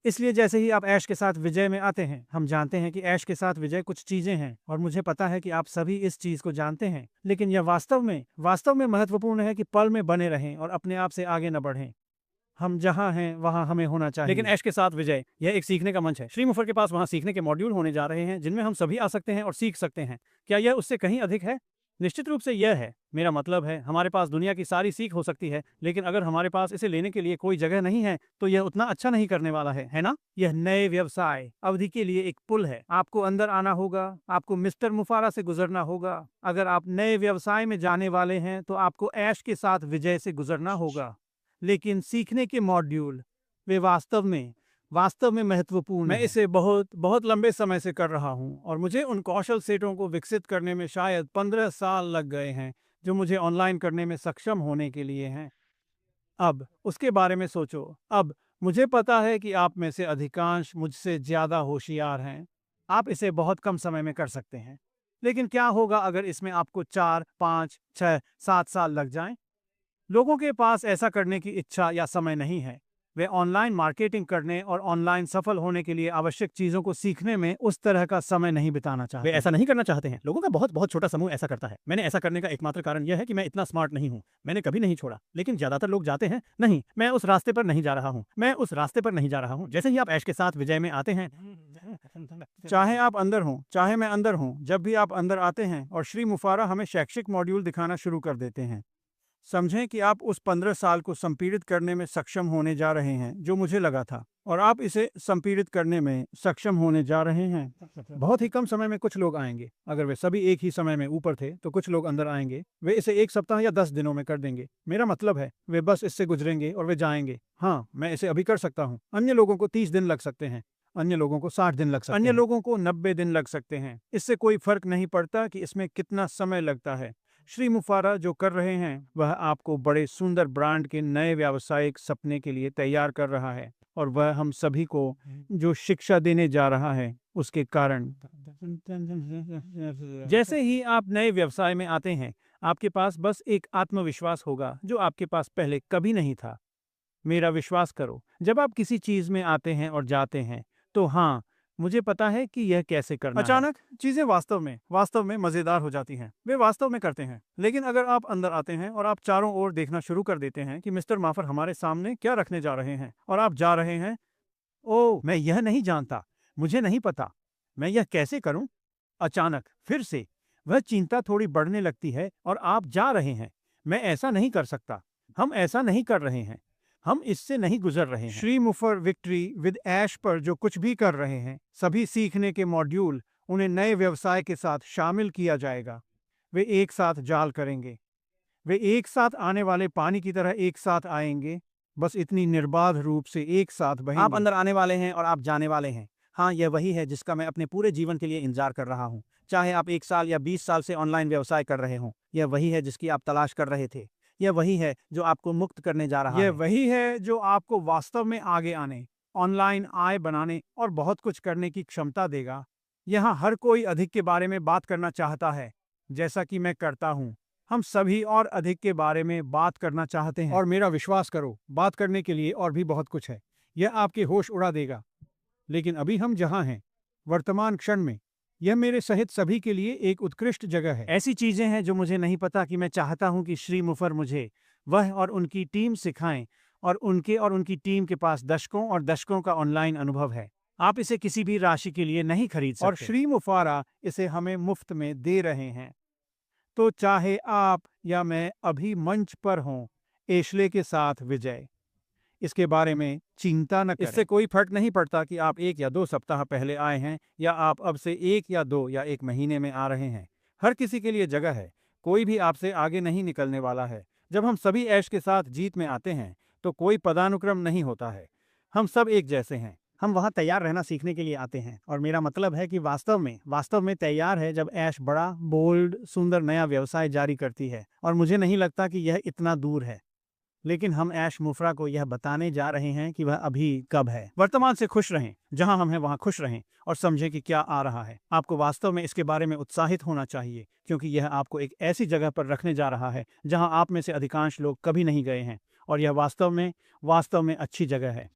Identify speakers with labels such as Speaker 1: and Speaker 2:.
Speaker 1: इसलिए जैसे ही आप ऐश के साथ विजय में आते हैं, हम जानते हैं कि ऐश के साथ विजय कुछ चीजें हैं, और मुझे पता है कि आप सभी इस चीज को जानते हैं, लेकिन यह वास्तव में महत्वपूर्ण है कि पल में बने रहें और अपने आप से आगे न बढ़ें। हम जहां हैं वहां हमें होना चाहिए। लेकिन ऐश के साथ विजय यह एक सीखने का मंच है। श्री मुफर के पास वहां सीखने के मॉड्यूल होने जा रहे हैं जिनमें हम सभी आ सकते हैं और सीख सकते हैं। क्या यह उससे कहीं अधिक है? निश्चित रूप से यह है। मेरा मतलब है, हमारे पास दुनिया की सारी सीख हो सकती है, लेकिन अगर हमारे पास इसे लेने के लिए कोई जगह नहीं है तो यह उतना अच्छा नहीं करने वाला है ना? यह नए व्यवसाय अवधि के लिए एक पुल है। आपको अंदर आना होगा, आपको मिस्टर मुफारा से गुजरना होगा। अगर आप नए व्यवसाय में जाने वाले हैं तो आपको ऐश के साथ विजय से गुजरना होगा। लेकिन सीखने के मॉड्यूल वे वास्तव में महत्वपूर्ण मैं इसे बहुत बहुत लंबे समय से कर रहा हूं, और मुझे उन कौशल सेटों को विकसित करने में शायद 15 साल लग गए हैं जो मुझे ऑनलाइन करने में सक्षम होने के लिए हैं। अब उसके बारे में सोचो। अब मुझे पता है कि आप में से अधिकांश मुझसे ज़्यादा होशियार हैं। आप इसे बहुत कम समय में कर सकते हैं। लेकिन क्या होगा अगर इसमें आपको 4, 5, 6, 7 साल लग जाएं? लोगों के पास ऐसा करने की इच्छा या समय नहीं है। वे ऑनलाइन मार्केटिंग करने और ऑनलाइन सफल होने के लिए आवश्यक चीजों को सीखने में उस तरह का समय नहीं बिताना चाहते। वे ऐसा नहीं करना चाहते हैं। लोगों का बहुत बहुत छोटा समूह ऐसा करता है। मैंने ऐसा करने का एकमात्र कारण यह है कि मैं इतना स्मार्ट नहीं हूँ। मैंने कभी नहीं छोड़ा। लेकिन ज्यादातर लोग जाते हैं, नहीं, मैं उस रास्ते पर नहीं जा रहा हूँ, मैं उस रास्ते पर नहीं जा रहा हूँ। जैसे ही आप ऐश के साथ विजय में आते हैं, चाहे आप अंदर हों चाहे मैं अंदर हूं, जब भी आप अंदर आते हैं और श्री मुफारा हमें शैक्षिक मॉड्यूल दिखाना शुरू कर देते हैं, समझें कि आप उस 15 साल को संपीड़ित करने में सक्षम होने जा रहे हैं जो मुझे लगा था, और आप इसे संपीड़ित करने में सक्षम होने जा रहे हैं। बहुत ही कम समय में कुछ लोग आएंगे। अगर वे सभी एक ही समय में ऊपर थे तो कुछ लोग अंदर आएंगे। वे इसे 1 सप्ताह या 10 दिनों में कर देंगे। मेरा मतलब है, वे बस इससे गुजरेंगे और वे जाएंगे, हाँ, मैं इसे अभी कर सकता हूँ। अन्य लोगों को 30 दिन लग सकते हैं, अन्य लोगों को 60 दिन लग सकते हैं, अन्य लोगों को 90 दिन लग सकते हैं। इससे कोई फर्क नहीं पड़ता कि इसमें कितना समय लगता है। श्री मुफारा जो कर रहे हैं वह आपको बड़े सुंदर ब्रांड के नए व्यावसायिक सपने के लिए तैयार कर रहा है, और वह हम सभी को जो शिक्षा देने जा रहा है उसके कारण। जैसे ही आप नए व्यवसाय में आते हैं, आपके पास बस एक आत्मविश्वास होगा जो आपके पास पहले कभी नहीं था। मेरा विश्वास करो, जब आप किसी चीज में आते हैं और जाते हैं तो हाँ, मुझे पता है कि यह कैसे करना है। अचानक चीजें वास्तव में मजेदार हो जाती हैं। वे वास्तव में करते हैं। लेकिन अगर आप अंदर आते हैं और आप चारों ओर देखना शुरू कर देते हैं कि मिस्टर माफर हमारे सामने क्या रखने जा रहे हैं, और आप जा रहे हैं, ओह, मैं यह नहीं जानता, मुझे नहीं पता, मैं यह कैसे करूं? अचानक फिर से वह चिंता थोड़ी बढ़ने लगती है और आप जा रहे हैं, मैं ऐसा नहीं कर सकता, हम ऐसा नहीं कर रहे हैं, हम इससे नहीं गुजर रहे हैं। श्री मुफर विक्ट्री विद ऐश पर जो कुछ भी कर रहे हैं, सभी सीखने के मॉड्यूल, उन्हें नए व्यवसाय के साथ शामिल किया जाएगा। वे एक साथ जाल करेंगे, वे एक साथ आने वाले पानी की तरह एक साथ आएंगे, बस इतनी निर्बाध रूप से एक साथ बहेंगे। आप अंदर आने वाले हैं और आप जाने वाले हैं। हाँ, यह वही है जिसका मैं अपने पूरे जीवन के लिए इंतजार कर रहा हूँ। चाहे आप 1 साल या 20 साल से ऑनलाइन व्यवसाय कर रहे हों, यह वही है जिसकी आप तलाश कर रहे थे। यह वही है जो आपको मुक्त करने जा रहा है। यह वही है जो आपको वास्तव में आगे आने, ऑनलाइन आय बनाने और बहुत कुछ करने की क्षमता देगा। यहाँ हर कोई अधिक के बारे में बात करना चाहता है, जैसा कि मैं करता हूँ। हम सभी और अधिक के बारे में बात करना चाहते हैं, और मेरा विश्वास करो, बात करने के लिए और भी बहुत कुछ है। यह आपके होश उड़ा देगा। लेकिन अभी हम जहाँ हैं, वर्तमान क्षण में, यह मेरे सहित सभी के लिए एक उत्कृष्ट जगह है। ऐसी चीजें हैं जो मुझे नहीं पता कि मैं चाहता हूं कि श्री मुफर मुझे वह और उनकी टीम सिखाएं, और उनकी टीम के पास दशकों और दशकों का ऑनलाइन अनुभव है। आप इसे किसी भी राशि के लिए नहीं खरीद सकते, और श्री मुफारा इसे हमें मुफ्त में दे रहे हैं। तो चाहे आप या मैं अभी मंच पर हों, एशले के साथ विजय, इसके बारे में चिंता न करें। इससे कोई फर्क नहीं पड़ता कि आप 1 या 2 सप्ताह पहले आए हैं, या आप अब से 1 या 2 या 1 महीने में आ रहे हैं। हर किसी के लिए जगह है। कोई भी आपसे आगे नहीं निकलने वाला है। जब हम सभी ऐश के साथ जीत में आते हैं तो कोई पदानुक्रम नहीं होता है। हम सब एक जैसे हैं। हम वहाँ तैयार रहना सीखने के लिए आते हैं, और मेरा मतलब है कि वास्तव में तैयार है जब ऐश बड़ा, बोल्ड, सुंदर नया व्यवसाय जारी करती है। और मुझे नहीं लगता कि यह इतना दूर है। लेकिन हम ऐश मुफरा को यह बताने जा रहे हैं कि वह अभी कब है। वर्तमान से खुश रहें, जहां हम हैं वहां खुश रहें, और समझें कि क्या आ रहा है। आपको वास्तव में इसके बारे में उत्साहित होना चाहिए, क्योंकि यह आपको एक ऐसी जगह पर रखने जा रहा है जहां आप में से अधिकांश लोग कभी नहीं गए हैं, और यह वास्तव में अच्छी जगह है।